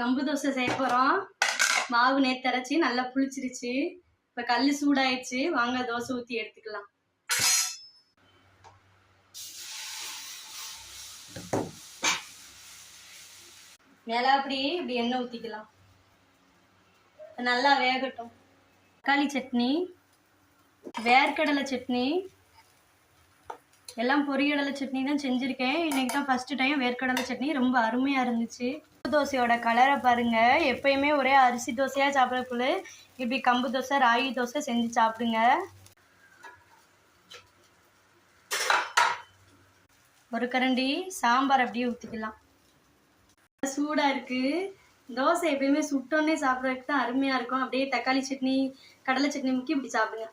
கம்பு தோசை செய்ய போகிறோம். மாவு நேற்று அரைச்சி நல்லா புளிச்சிருச்சு. இப்போ கல் சூடாயிடுச்சு. வாங்க தோசை ஊற்றி எடுத்துக்கலாம். மேலே இப்படி எண்ணெய் ஊற்றிக்கலாம். நல்லா வேகட்டும். தக்காளி சட்னி, வேர்க்கடலை சட்னி, எல்லாம் பொரியடலை சட்னி தான் செஞ்சுருக்கேன். இன்றைக்கி தான் ஃபஸ்ட்டு டைம் வேர்க்கடலை சட்னி. ரொம்ப அருமையாக இருந்துச்சு. தோசையோட கலரை பாருங்கள். எப்பயுமே ஒரே அரிசி தோசையாக சாப்பிடக்குள்ள இப்படி கம்பு தோசை, ராகி தோசை செஞ்சு சாப்பிடுங்க. ஒரு கரண்டி சாம்பார் அப்படியே ஊற்றிக்கலாம். சூடாக இருக்குது. தோசை எப்பயுமே சுட்டோன்னே சாப்பிட்றதுக்கு தான் அருமையாக இருக்கும். அப்படியே தக்காளி சட்னி, கடலை சட்னி முக்கி இப்படி சாப்பிடுங்க.